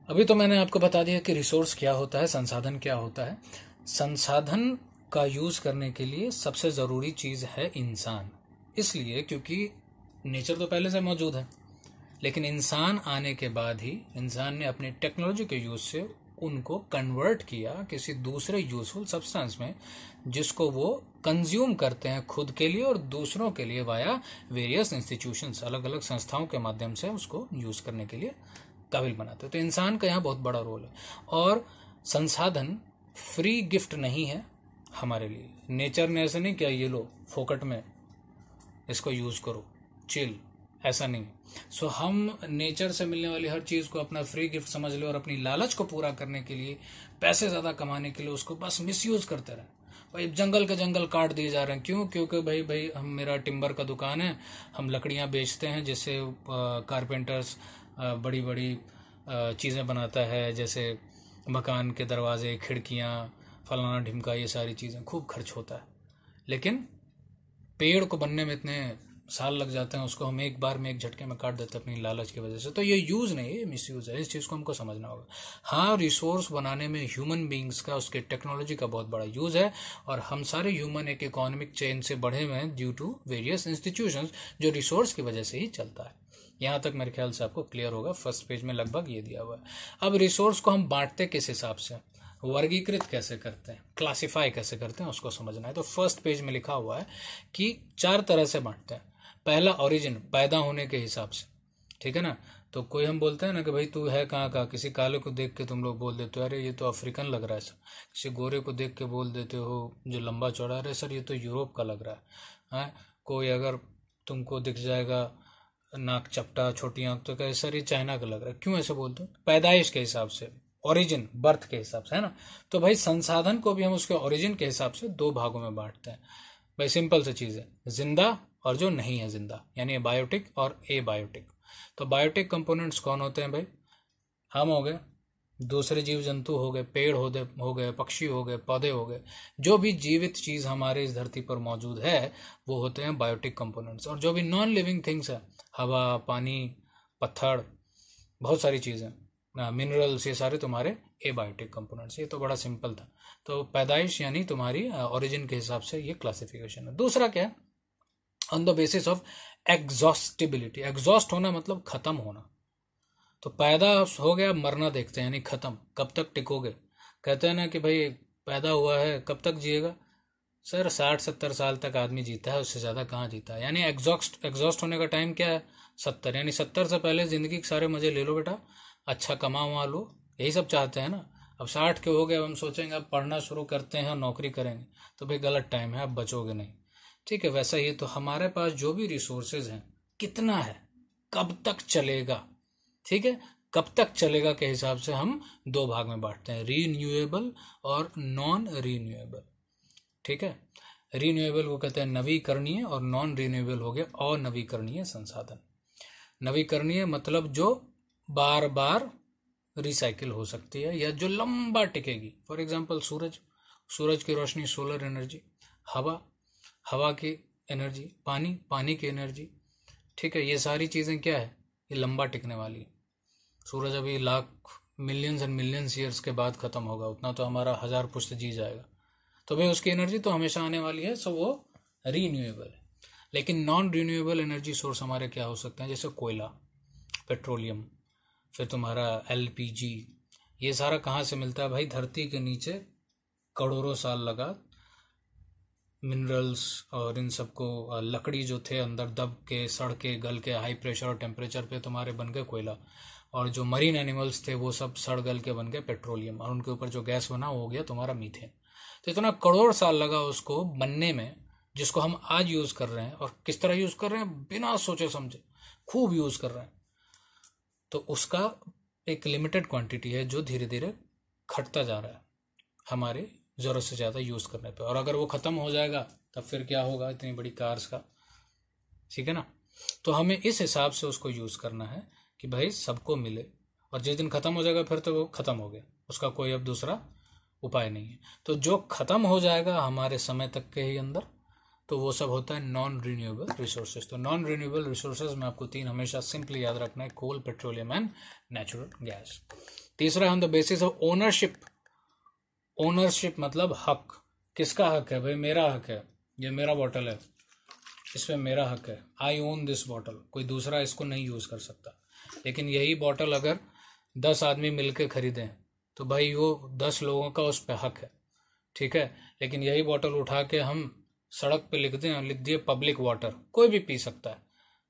अभी तो मैंने आपको बता दिया कि रिसोर्स क्या होता है, संसाधन क्या होता है। संसाधन का यूज करने के लिए सबसे जरूरी चीज है इंसान। इसलिए क्योंकि नेचर तो पहले से मौजूद है, लेकिन इंसान आने के बाद ही इंसान ने अपनी टेक्नोलॉजी के यूज से उनको कन्वर्ट किया किसी दूसरे यूजफुल सब्सटेंस में, जिसको वो कंज्यूम करते हैं खुद के लिए और दूसरों के लिए वाया वेरियस इंस्टीट्यूशंस, अलग अलग संस्थाओं के माध्यम से उसको यूज करने के लिए काबिल बनाते हैं। तो इंसान का यहाँ बहुत बड़ा रोल है। और संसाधन फ्री गिफ्ट नहीं है हमारे लिए। नेचर ने ऐसे नहीं किया ये लो फोकट में इसको यूज करो चिल, ऐसा नहीं। सो हम नेचर से मिलने वाली हर चीज को अपना फ्री गिफ्ट समझ ले और अपनी लालच को पूरा करने के लिए, पैसे ज्यादा कमाने के लिए उसको बस मिसयूज करते रहे। भाई जंगल के जंगल काट दिए जा रहे हैं, क्यों? क्योंकि भाई भाई हम, मेरा टिम्बर का दुकान है, हम लकड़ियां बेचते हैं, जिससे कारपेंटर्स बड़ी बड़ी चीज़ें बनाता है, जैसे मकान के दरवाजे, खिड़कियां, फलाना ढिमका, ये सारी चीज़ें खूब खर्च होता है। लेकिन पेड़ को बनने में इतने साल लग जाते हैं, उसको हम एक बार में एक झटके में काट देते हैं अपनी लालच की वजह से। तो ये यूज नहीं है, ये मिस यूज है। इस चीज को हमको समझना होगा। हाँ, रिसोर्स बनाने में ह्यूमन बींग्स का, उसके टेक्नोलॉजी का बहुत बड़ा यूज है, और हम सारे ह्यूमन एक इकोनॉमिक चेन से बढ़े हुए हैं ड्यू टू वेरियस इंस्टीट्यूशंस, जो रिसोर्स की वजह से ही चलता है। यहां तक मेरे ख्याल से आपको क्लियर होगा। फर्स्ट पेज में लगभग ये दिया हुआ है। अब रिसोर्स को हम बांटते किस हिसाब से, वर्गीकृत कैसे करते हैं, क्लासिफाई कैसे करते हैं, उसको समझना है। तो फर्स्ट पेज में लिखा हुआ है कि 4 तरह से बांटते हैं। पहला ओरिजिन, पैदा होने के हिसाब से, ठीक है ना। तो कोई हम बोलते हैं ना कि भाई तू है कहाँ का, किसी काले को देख के तुम लोग बोल देते हो अरे ये तो अफ्रीकन लग रहा है सर। किसी गोरे को देख के बोल देते हो जो लंबा चौड़ा, अरे सर ये तो यूरोप का लग रहा है। कोई अगर तुमको दिख जाएगा नाक चपटा, छोटी आंख, तो कहे सर ये चाइना का लग रहा है। क्यों ऐसे बोलते हो? पैदाइश के हिसाब से, ओरिजिन, बर्थ के हिसाब से, है ना। तो भाई संसाधन को भी हम उसके ओरिजिन के हिसाब से 2 भागों में बांटते हैं। भाई सिंपल सी चीज है, जिंदा और जो नहीं है जिंदा, यानी बायोटिक और ए बायोटिक। तो बायोटिक कंपोनेंट्स कौन होते हैं भाई? हम हो गए, दूसरे जीव जंतु हो गए, पेड़ हो गए, पक्षी हो गए, पौधे हो गए, जो भी जीवित चीज हमारे इस धरती पर मौजूद है वो होते हैं बायोटिक कंपोनेंट्स। और जो भी नॉन लिविंग थिंग्स है, हवा, पानी, पत्थर, बहुत सारी चीजें, मिनरल्स, ये सारे तुम्हारे एबायोटिक कंपोनेंट्स। ये तो बड़ा सिंपल था। तो पैदाइश यानी तुम्हारी ओरिजिन के हिसाब से ये क्लासिफिकेशन है। दूसरा क्या है? On the basis of exhaustibility. Exhaust होना मतलब खत्म होना। तो पैदा हो गया, मरना देखते हैं, यानी खत्म। कब तक टिकोगे? कहते हैं ना कि भाई पैदा हुआ है कब तक जिएगा? सर 60-70 साल तक आदमी जीता है, उससे ज्यादा कहाँ जीता है। यानी एग्जॉस्ट होने का टाइम क्या है? 70। यानी 70 से पहले जिंदगी के सारे मजे ले लो बेटा, अच्छा कमा वमा लो, यही सब चाहते हैं ना। अब 60 के हो गए, अब हम सोचेंगे अब पढ़ना शुरू करते हैं, नौकरी करेंगे, तो भाई गलत टाइम है, अब बचोगे नहीं। ठीक है, वैसा ही तो हमारे पास जो भी रिसोर्सेज हैं, कितना है, कब तक चलेगा, ठीक है, कब तक चलेगा के हिसाब से हम 2 भाग में बांटते हैं, रीन्यूएबल और नॉन रीन्यूएबल। ठीक है, रीन्यूएबल को कहते हैं नवीकरणीय, और नॉन रीन्यूएबल हो गया अनवीकरणीय संसाधन। नवीकरणीय मतलब जो बार बार रिसाइकिल हो सकती है या जो लंबा टिकेगी। फॉर एग्जांपल सूरज, सूरज की रोशनी, सोलर एनर्जी, हवा, हवा की एनर्जी, पानी, पानी की एनर्जी। ठीक है, ये सारी चीजें क्या है, ये लंबा टिकने वाली है। सूरज अभी lakh, millions and millions years के बाद खत्म होगा, उतना तो हमारा 1000 पुश्त जी जाएगा। तो भाई उसकी एनर्जी तो हमेशा आने वाली है, सो वो रीन्यूएबल है। लेकिन नॉन रीन्यूएबल एनर्जी सोर्स हमारे क्या हो सकते हैं? जैसे कोयला, पेट्रोलियम, फिर तुम्हारा एलपीजी। ये सारा कहाँ से मिलता है भाई? धरती के नीचे करोड़ों साल लगा मिनरल्स और इन सबको, लकड़ी जो थे अंदर दब के, सड़ के, गल के, हाई प्रेशर और टेम्परेचर पे तुम्हारे बन गए कोयला। और जो मरीन एनिमल्स थे वो सब सड़ गल के बन गए पेट्रोलियम, और उनके ऊपर जो गैस बना वो हो गया तुम्हारा मीथेन। तो इतना करोड़ साल लगा उसको बनने में, जिसको हम आज यूज कर रहे हैं। और किस तरह यूज कर रहे हैं? बिना सोचे समझे खूब यूज कर रहे हैं। तो उसका एक लिमिटेड क्वांटिटी है जो धीरे धीरे घटता जा रहा है हमारे जरूरत से ज्यादा यूज करने पे। और अगर वो खत्म हो जाएगा तब फिर क्या होगा इतनी बड़ी कार्स का, ठीक है ना। तो हमें इस हिसाब से उसको यूज करना है कि भाई सबको मिले, और जिस दिन खत्म हो जाएगा फिर तो वो खत्म हो गया, उसका कोई अब दूसरा उपाय नहीं है। तो जो खत्म हो जाएगा हमारे समय तक के ही अंदर, तो वो सब होता है नॉन रिन्यूएबल रिसोर्सेज। तो नॉन रिन्यूएबल रिसोर्सेज में आपको 3 हमेशा सिंपली याद रखना है, कोल, पेट्रोलियम एंड नेचुरल गैस। तीसरा on the basis of ownership. Ownership मतलब हक, किसका हक है भाई, मेरा हक है, ये मेरा बॉटल है, इसमें मेरा हक है, आई ओन दिस बॉटल, कोई दूसरा इसको नहीं यूज कर सकता। लेकिन यही बॉटल अगर 10 आदमी मिलकर खरीदें तो भाई वो 10 लोगों का उस पर हक है, ठीक है। लेकिन यही बॉटल उठा के हम सड़क पे लिख दें, लिख दिए पब्लिक वाटर, कोई भी पी सकता है,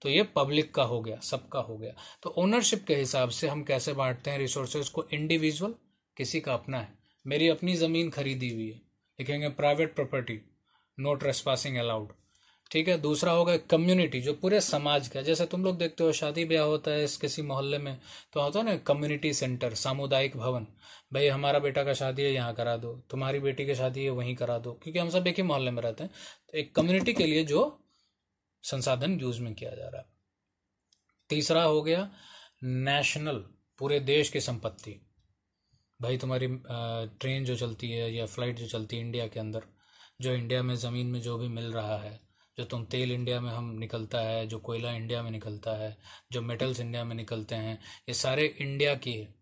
तो ये पब्लिक का हो गया, सबका हो गया। तो ओनरशिप के हिसाब से हम कैसे बांटते हैं रिसोर्सेज को, इंडिविजुअल, किसी का अपना है, मेरी अपनी जमीन खरीदी हुई है, लिखेंगे private property, no trespassing allowed, ठीक है। दूसरा होगा कम्युनिटी, जो पूरे समाज का, जैसे तुम लोग देखते हो शादी ब्याह होता है इस किसी मोहल्ले में, तो होता है ना कम्युनिटी सेंटर, सामुदायिक भवन, भाई हमारा बेटा का शादी है यहाँ करा दो, तुम्हारी बेटी की शादी है वहीं करा दो, क्योंकि हम सब एक ही मोहल्ले में रहते हैं। तो एक कम्युनिटी के लिए जो संसाधन यूज में किया जा रहा है। तीसरा हो गया नेशनल, पूरे देश की संपत्ति, भाई तुम्हारी ट्रेन जो चलती है या फ्लाइट जो चलती है इंडिया के अंदर, जो इंडिया में ज़मीन में जो भी मिल रहा है, जो तुम तेल इंडिया में हम निकलता है, जो कोयला इंडिया में निकलता है, जो मेटल्स इंडिया में निकलते हैं, ये सारे इंडिया की है,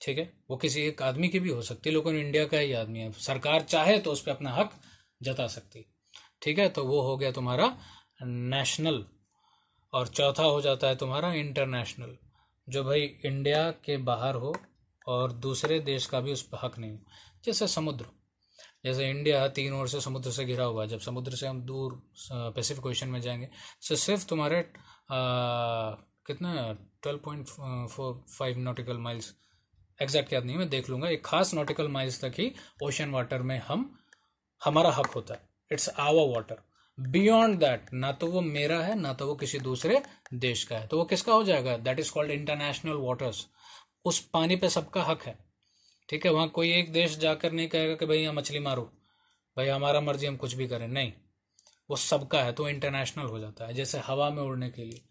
ठीक है। वो किसी एक आदमी की भी हो सकती है, लेकिन इंडिया का ही आदमी है, सरकार चाहे तो उस पर अपना हक जता सकती, ठीक है। तो वो हो गया तुम्हारा नेशनल। और चौथा हो जाता है तुम्हारा इंटरनेशनल, जो भाई इंडिया के बाहर हो और दूसरे देश का भी उस पर हक नहीं हो। जैसे समुद्र, जैसे इंडिया 3 ओर से समुद्र से घिरा हुआ है, जब समुद्र से हम दूर पैसिफिक ओशन में जाएंगे तो सिर्फ तुम्हारे कितना 12.45 नॉटिकल माइल्स, एग्जैक्ट याद नहीं, मैं देख लूंगा, एक खास नॉटिकल माइल्स तक ही ओशन वाटर में हमारा हक होता है, it's our water. Beyond that ना तो वो मेरा है ना तो वो किसी दूसरे देश का है, तो वो किसका हो जाएगा, that is called international waters. उस पानी पे सबका हक है, ठीक है। वहां कोई एक देश जाकर नहीं कहेगा कि भाई यहाँ मछली मारो, भाई हमारा मर्जी हम कुछ भी करें, नहीं, वो सबका है, तो इंटरनेशनल हो जाता है। जैसे हवा में उड़ने के लिए,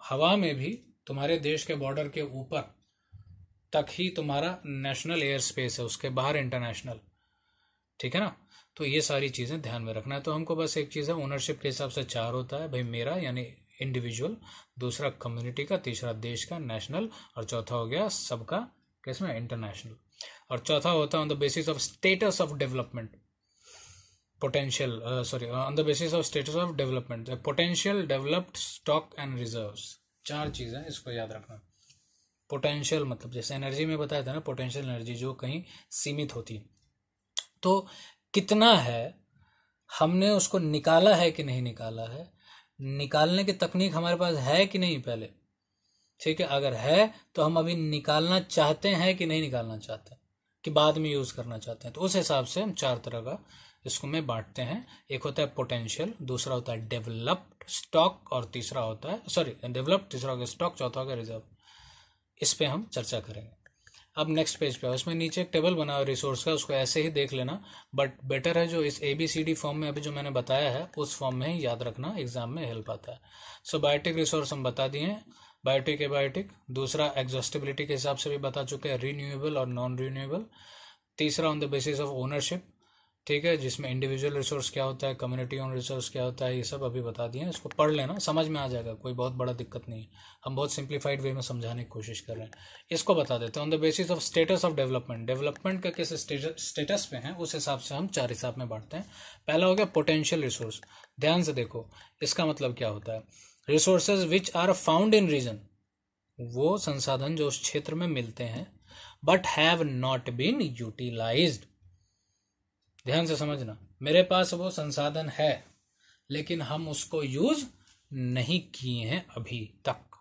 हवा में भी तुम्हारे देश के बॉर्डर के ऊपर तक ही तुम्हारा नेशनल एयर स्पेस है, उसके बाहर इंटरनेशनल, ठीक है ना। तो ये सारी चीजें ध्यान में रखना है। तो हमको बस एक चीज है, ओनरशिप के हिसाब से 4 होता है, भाई मेरा यानी इंडिविजुअल, दूसरा कम्युनिटी का, तीसरा देश का नेशनल, और चौथा हो गया सबका किसमें, इंटरनेशनल। और चौथा होता है on the basis of status of development, potential, on the basis of status of development, potential, developed, stock and reserves. 4 चीजें, इसको याद रखना। पोटेंशियल मतलब जैसे एनर्जी में बताया था ना, पोटेंशियल एनर्जी जो कहीं सीमित होती है, तो कितना है, हमने उसको निकाला है कि नहीं निकाला है, निकालने की तकनीक हमारे पास है कि नहीं पहले, ठीक है। अगर है तो हम अभी निकालना चाहते हैं कि नहीं निकालना चाहते, कि बाद में यूज करना चाहते हैं, तो उस हिसाब से हम 4 तरह का इसको में बांटते हैं। एक होता है पोटेंशियल, दूसरा होता है डेवलप्ड, स्टॉक, और तीसरा होता है डेवलप्ड, तीसरा होगा स्टॉक, चौथा होगा रिजर्व। इस पे हम चर्चा करेंगे। अब नेक्स्ट पेज पे, उसमें नीचे एक टेबल बना हुआ रिसोर्स का, उसको ऐसे ही देख लेना, बट बेटर है जो इस ABCD फॉर्म में अभी जो मैंने बताया है उस फॉर्म में ही याद रखना, एग्जाम में हेल्प आता है। सो बायोटिक रिसोर्स हम बता दिए हैं, बायोटिक एबायोटिक। दूसरा एग्जॉस्टिबिलिटी के हिसाब से भी बता चुके हैं, रीन्यूएबल और नॉन रीन्यूएबल। तीसरा on the basis of ownership, ठीक है, जिसमें इंडिविजुअल रिसोर्स क्या होता है, कम्युनिटी ओन रिसोर्स क्या होता है, ये सब अभी बता दिए हैं। इसको पढ़ लेना, समझ में आ जाएगा, कोई बहुत बड़ा दिक्कत नहीं है, हम बहुत सिंप्लीफाइड वे में समझाने की कोशिश कर रहे हैं। इसको बता देते हैं on the basis of status of development, development का किस स्टेटस पे है उस हिसाब से हम 4 हिसाब में बांटते हैं। पहला हो गया पोटेंशियल रिसोर्स, ध्यान से देखो इसका मतलब क्या होता है, resources which are found in region, वो संसाधन जो उस क्षेत्र में मिलते हैं, but have not been utilized. ध्यान से समझना, मेरे पास वो संसाधन है लेकिन हम उसको यूज नहीं किए हैं अभी तक,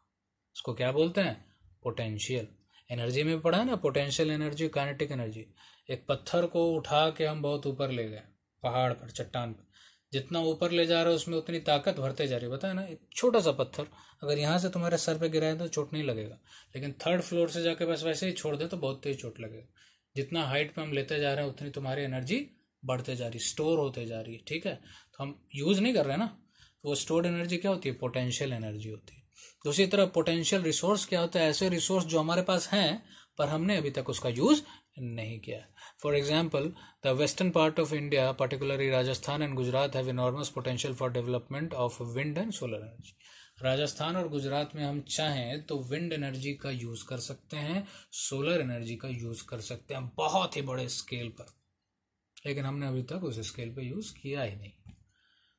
उसको क्या बोलते हैं, पोटेंशियल। एनर्जी में पढ़ा है ना, पोटेंशियल एनर्जी, काइनेटिक एनर्जी। एक पत्थर को उठा के हम बहुत ऊपर ले गए, पहाड़ पर, चट्टान पर, जितना ऊपर ले जा रहे हो उसमें उतनी ताकत भरते जा रही है, बताया ना। एक छोटा सा पत्थर अगर यहाँ से तुम्हारे सर पे गिराए तो चोट नहीं लगेगा, लेकिन 3rd फ्लोर से जाके बस वैसे ही छोड़ दे तो बहुत तेज चोट लगेगा। जितना हाइट पे हम लेते जा रहे हैं उतनी तुम्हारी एनर्जी बढ़ते जा रही, स्टोर होते जा रही है, ठीक है। तो हम यूज नहीं कर रहे हैं ना, तो वो स्टोर्ड एनर्जी क्या होती है, पोटेंशियल एनर्जी होती है। दूसरी तरफ पोटेंशियल रिसोर्स क्या होता है, ऐसे रिसोर्स जो हमारे पास हैं पर हमने अभी तक उसका यूज नहीं किया। For example, the western part of India, particularly Rajasthan and Gujarat, have enormous potential for development of wind and solar energy. Rajasthan और गुजरात में हम चाहें तो विंड एनर्जी का यूज कर सकते हैं, सोलर एनर्जी का यूज कर सकते हैं बहुत ही बड़े स्केल पर, लेकिन हमने अभी तक उस स्केल पे यूज किया ही नहीं।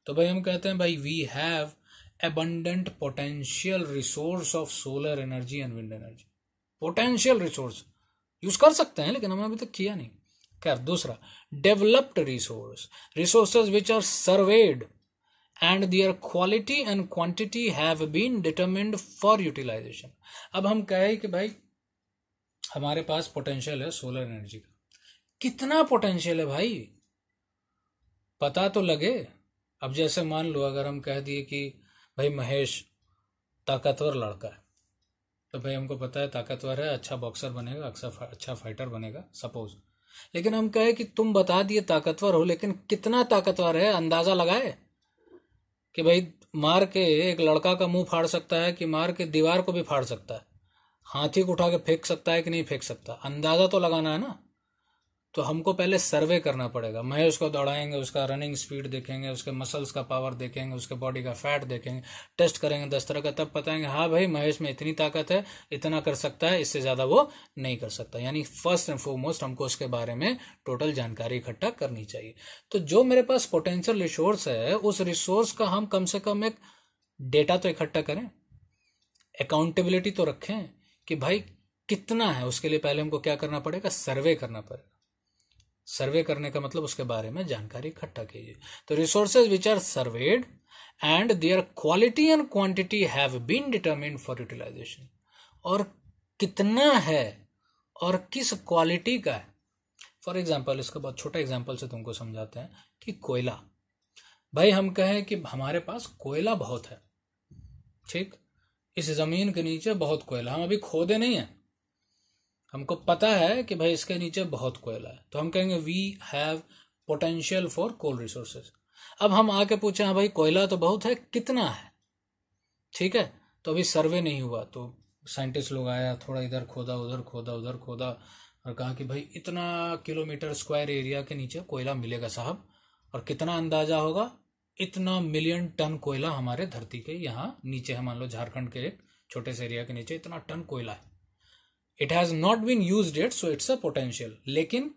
तो भाई हम कहते हैं भाई we have abundant potential resource of solar energy and wind energy। Potential resource use कर सकते हैं लेकिन हमने अभी तक किया नहीं। खैर, दूसरा developed resource, resources which are surveyed and their quality and quantity have been determined for utilization. अब हम कहें कि भाई हमारे पास पोटेंशियल है सोलर एनर्जी का, कितना पोटेंशियल है भाई पता तो लगे। अब जैसे मान लो अगर हम कह दिए कि भाई महेश ताकतवर लड़का है, तो भाई हमको पता है ताकतवर है, अच्छा बॉक्सर बनेगा, अच्छा फाइटर बनेगा सपोज। लेकिन हम कहे कि तुम बता दिए ताकतवर हो, लेकिन कितना ताकतवर है अंदाजा लगाए कि भाई मार के एक लड़का का मुंह फाड़ सकता है कि मार के दीवार को भी फाड़ सकता है, हाथी को उठा के फेंक सकता है कि नहीं फेंक सकता, अंदाजा तो लगाना है ना। तो हमको पहले सर्वे करना पड़ेगा। महेश को दौड़ाएंगे, उसका रनिंग स्पीड देखेंगे, उसके मसल्स का पावर देखेंगे, उसके बॉडी का फैट देखेंगे, टेस्ट करेंगे 10 तरह का, तब बताएंगे हाँ भाई महेश में इतनी ताकत है, इतना कर सकता है, इससे ज्यादा वो नहीं कर सकता। यानी फर्स्ट एंड फोरमोस्ट हमको उसके बारे में टोटल जानकारी इकट्ठा करनी चाहिए। तो जो मेरे पास पोटेंशियल रिसोर्स है, उस रिसोर्स का हम कम से कम एक डेटा तो इकट्ठा करें, अकाउंटेबिलिटी तो रखें कि भाई कितना है। उसके लिए पहले हमको क्या करना पड़ेगा, सर्वे करना पड़ेगा। सर्वे करने का मतलब उसके बारे में जानकारी इकट्ठा कीजिए। तो resources which are surveyed and their quality and quantity have been determined for utilization, और कितना है और किस क्वालिटी का है। फॉर एग्जाम्पल, इसका बहुत छोटा एग्जाम्पल से तुमको समझाते हैं कि कोयला, भाई हम कहें कि हमारे पास कोयला बहुत है, ठीक, इस जमीन के नीचे बहुत कोयला, हम अभी खोदे नहीं है, हमको पता है कि भाई इसके नीचे बहुत कोयला है, तो हम कहेंगे we have potential for coal resources. अब हम आके पूछे हाँ भाई कोयला तो बहुत है, कितना है, ठीक है, तो अभी सर्वे नहीं हुआ, तो साइंटिस्ट लोग आया, थोड़ा इधर खोदा उधर खोदा उधर खोदा और कहा कि भाई इतना किलोमीटर स्क्वायर एरिया के नीचे कोयला मिलेगा साहब, और कितना अंदाजा होगा, इतना मिलियन टन कोयला हमारे धरती के यहाँ नीचे है, मान लो झारखंड के एक छोटे से एरिया के नीचे इतना टन कोयला है। It has not been used yet, so it's a potential. लेकिन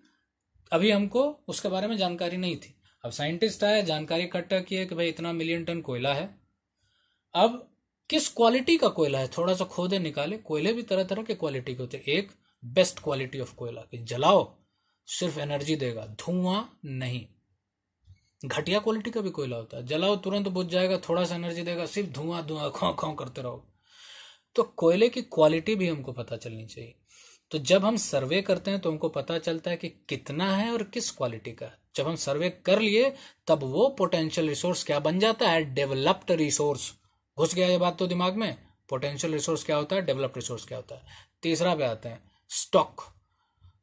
अभी हमको उसके बारे में जानकारी नहीं थी। अब साइंटिस्ट आए, जानकारी इकट्ठा किए कि भाई इतना मिलियन टन कोयला है। अब किस क्वालिटी का कोयला है, थोड़ा सा खोदे निकाले। कोयले भी तरह तरह के क्वालिटी के होते हैं। एक बेस्ट क्वालिटी ऑफ कोयला कि जलाओ सिर्फ एनर्जी देगा, धुआं नहीं। घटिया क्वालिटी का भी कोयला होता है, जलाओ तुरंत बुझ जाएगा, थोड़ा सा एनर्जी देगा, सिर्फ धुआं धुआं खाओ खाओ करते रहो। तो कोयले की क्वालिटी भी हमको पता चलनी चाहिए। तो जब हम सर्वे करते हैं तो हमको पता चलता है कि कितना है और किस क्वालिटी का है। जब हम सर्वे कर लिए तब वो पोटेंशियल रिसोर्स क्या बन जाता है, डेवलप्ड रिसोर्स। घुस गया ये बात तो दिमाग में, पोटेंशियल रिसोर्स क्या होता है, डेवलप्ड रिसोर्स क्या होता है। तीसरा पे आते हैं स्टॉक।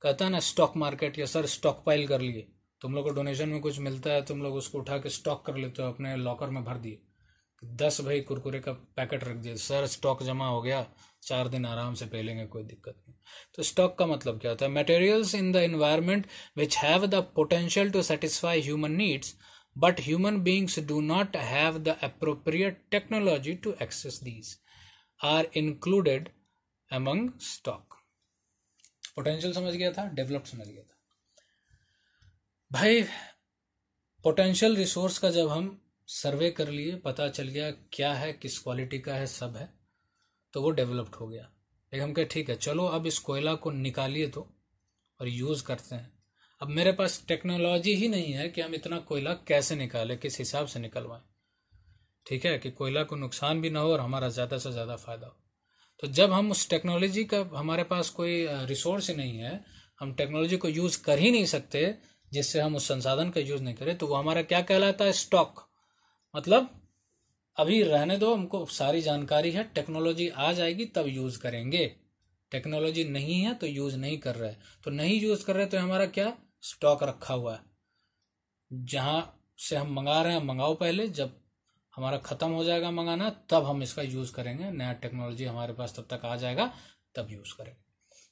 कहता है ना स्टॉक मार्केट, या सर स्टॉक पाइल कर लिए, तुम लोग को डोनेशन में कुछ मिलता है, तुम लोग उसको उठा के स्टॉक कर लेते हो, अपने लॉकर में भर दिए, 10 भाई कुरकुरे का पैकेट रख दिया, सर स्टॉक जमा हो गया, 4 दिन आराम से पी लेंगे, कोई दिक्कत नहीं। तो स्टॉक का मतलब क्या होता है, materials in the environment which have the potential to satisfy human needs but human beings do not have the appropriate technology to access these are included among stock. Potential समझ गया था, डेवलप्ड समझ गया था। भाई पोटेंशियल रिसोर्स का जब हम सर्वे कर लिए, पता चल गया क्या है, किस क्वालिटी का है, सब है, तो वो डेवलप्ड हो गया। लेकिन हम कहे ठीक है चलो अब इस कोयला को निकालिए तो और यूज़ करते हैं। अब मेरे पास टेक्नोलॉजी ही नहीं है कि हम इतना कोयला कैसे निकालें, किस हिसाब से निकलवाएं, ठीक है, कि कोयला को नुकसान भी ना हो और हमारा ज़्यादा से ज़्यादा फायदा हो। तो जब हम उस टेक्नोलॉजी का, हमारे पास कोई रिसोर्स ही नहीं है, हम टेक्नोलॉजी को यूज़ कर ही नहीं सकते जिससे हम उस संसाधन का यूज़ नहीं करें, तो वो हमारा क्या कहलाता है, स्टॉक। मतलब अभी रहने दो, हमको सारी जानकारी है, टेक्नोलॉजी आ जाएगी तब यूज करेंगे। टेक्नोलॉजी नहीं है तो यूज नहीं कर रहे, तो नहीं यूज कर रहे तो हमारा क्या, स्टॉक रखा हुआ है, जहां से हम मंगा रहे हैं मंगाओ पहले, जब हमारा खत्म हो जाएगा मंगाना तब हम इसका यूज करेंगे, नया टेक्नोलॉजी हमारे पास तब तक आ जाएगा तब यूज करेंगे।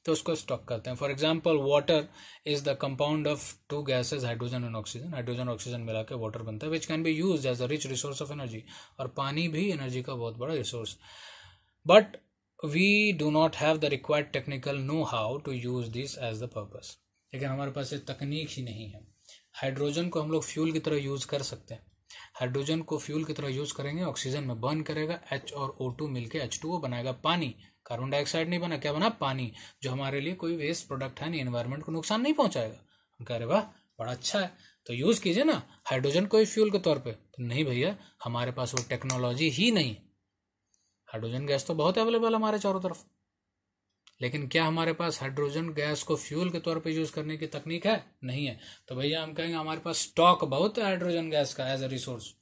तो उसको स्टॉक करते हैं. For example water is the compound of two gases hydrogen and oxygen. Hydrogen oxygen मिला के वाटर बनता है, which can be use as a rich resource of energy. और पानी भी एनर्जी का बहुत बड़ा resource. But we do not have the required technical know how to use this as the purpose. लेकिन हमारे पास ये तकनीक ही नहीं है. हाइड्रोजन को हम लोग फ्यूल की तरह यूज कर सकते हैं. हाइड्रोजन को फ्यूल की तरह यूज करेंगे, ऑक्सीजन में बर्न करेगा, H और O2 मिलके H2O बनाएगा पानी. कार्बन डाइऑक्साइड नहीं बना, क्या बना? पानी, जो हमारे लिए कोई वेस्ट प्रोडक्ट है नहीं, एनवायरनमेंट को नुकसान नहीं पहुंचाएगा. हम कह रहे वाह बड़ा अच्छा है, तो यूज कीजिए ना हाइड्रोजन को फ्यूल के तौर पे. तो नहीं भैया, हमारे पास वो टेक्नोलॉजी ही नहीं. हाइड्रोजन गैस तो बहुत अवेलेबल हमारे चारों तरफ, लेकिन क्या हमारे पास हाइड्रोजन गैस को फ्यूल के तौर पे यूज करने की तकनीक है? नहीं है. तो भैया हम कहेंगे हमारे पास स्टॉक बहुत है हाइड्रोजन गैस का एज अ रिसोर्स,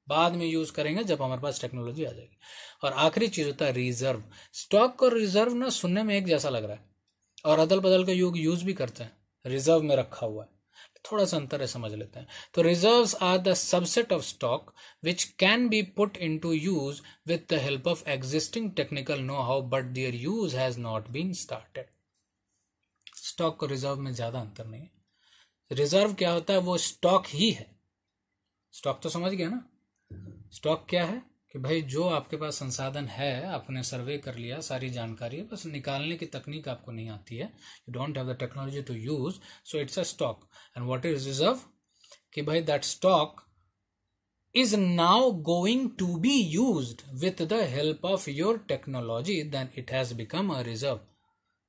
बाद में यूज करेंगे जब हमारे पास टेक्नोलॉजी आ जाएगी. और आखिरी चीज होता है रिजर्व. स्टॉक और रिजर्व ना सुनने में एक जैसा लग रहा है और अदल बदल के यूज भी करते हैं. रिजर्व में रखा हुआ है, थोड़ा सा अंतर है, समझ लेते हैं. तो reserves are the subset of stock which can be put into use with the help of existing technical know how but their use has not been started. Stock और रिजर्व में ज्यादा अंतर नहीं है. रिजर्व क्या होता है? वो स्टॉक ही है. स्टॉक तो समझ गया ना. स्टॉक क्या है कि भाई जो आपके पास संसाधन है, आपने सर्वे कर लिया, सारी जानकारी है, बस निकालने की तकनीक आपको नहीं आती है, you don't have the technology to use, so it's a stock. And what is reserve? कि भाई that stock is now going to be used with the help of your technology, then it has become a reserve.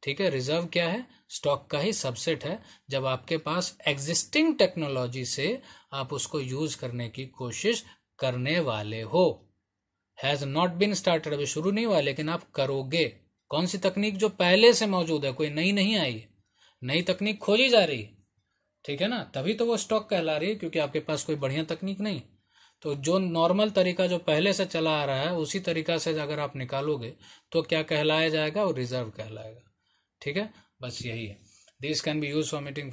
ठीक है. Reserve क्या है? Stock का ही subset है. जब आपके पास एग्जिस्टिंग टेक्नोलॉजी से आप उसको यूज करने की कोशिश करने वाले हो. हैज नॉट बीन स्टार्टेड, अभी शुरू नहीं हुआ, लेकिन आप करोगे. कौन सी तकनीक? जो पहले से मौजूद है, कोई नई नहीं आई. नई तकनीक खोजी जा रही. ठीक है ना. तभी तो वो स्टॉक कहला रही है, क्योंकि आपके पास कोई बढ़िया तकनीक नहीं. तो जो नॉर्मल तरीका जो पहले से चला आ रहा है, उसी तरीका से अगर आप निकालोगे तो क्या कहलाया जाएगा? वो रिजर्व कहलाएगा. ठीक है. बस यही है. These can be used for meeting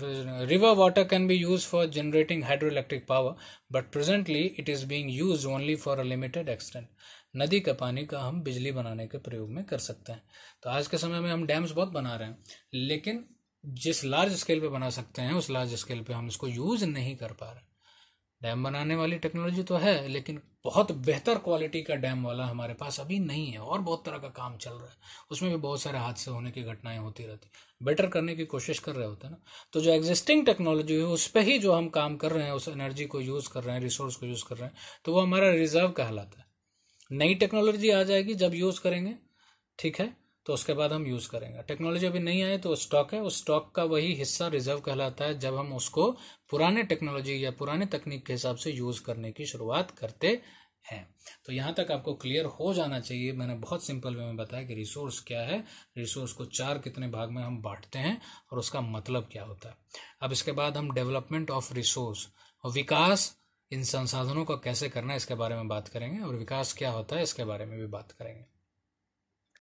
river water can be used for generating hydroelectric power, but presently it is being used only for a limited extent. नदी का पानी का हम बिजली बनाने के प्रयोग में कर सकते हैं. तो आज के समय में हम डैम्स बहुत बना रहे हैं, लेकिन जिस लार्ज स्केल पे बना सकते हैं उस लार्ज स्केल पे हम इसको यूज नहीं कर पा रहे. डैम बनाने वाली टेक्नोलॉजी तो है, लेकिन बहुत बेहतर क्वालिटी का डैम वाला हमारे पास अभी नहीं है. और बहुत तरह का काम चल रहा है, उसमें भी बहुत सारे हादसे होने की घटनाएं होती रहती. बेटर करने की कोशिश कर रहे होते हैं ना. तो जो एग्जिस्टिंग टेक्नोलॉजी है उस पर ही जो हम काम कर रहे हैं, उस एनर्जी को यूज कर रहे हैं, रिसोर्स को यूज कर रहे हैं, तो वो हमारा रिजर्व कहलाता है. नई टेक्नोलॉजी आ जाएगी जब यूज करेंगे, ठीक है, तो उसके बाद हम यूज करेंगे. टेक्नोलॉजी अभी नहीं आए तो स्टॉक है. उस स्टॉक का वही हिस्सा रिजर्व कहलाता है जब हम उसको पुराने टेक्नोलॉजी या पुराने तकनीक के हिसाब से यूज करने की शुरुआत करते हैं. तो यहां तक आपको क्लियर हो जाना चाहिए. मैंने बहुत सिंपल वे में बताया कि रिसोर्स क्या है, रिसोर्स को 4 कितने भाग में हम बांटते हैं और उसका मतलब क्या होता है. अब इसके बाद हम डेवलपमेंट ऑफ रिसोर्स और विकास, इन संसाधनों को कैसे करना है इसके बारे में बात करेंगे, और विकास क्या होता है इसके बारे में भी बात करेंगे.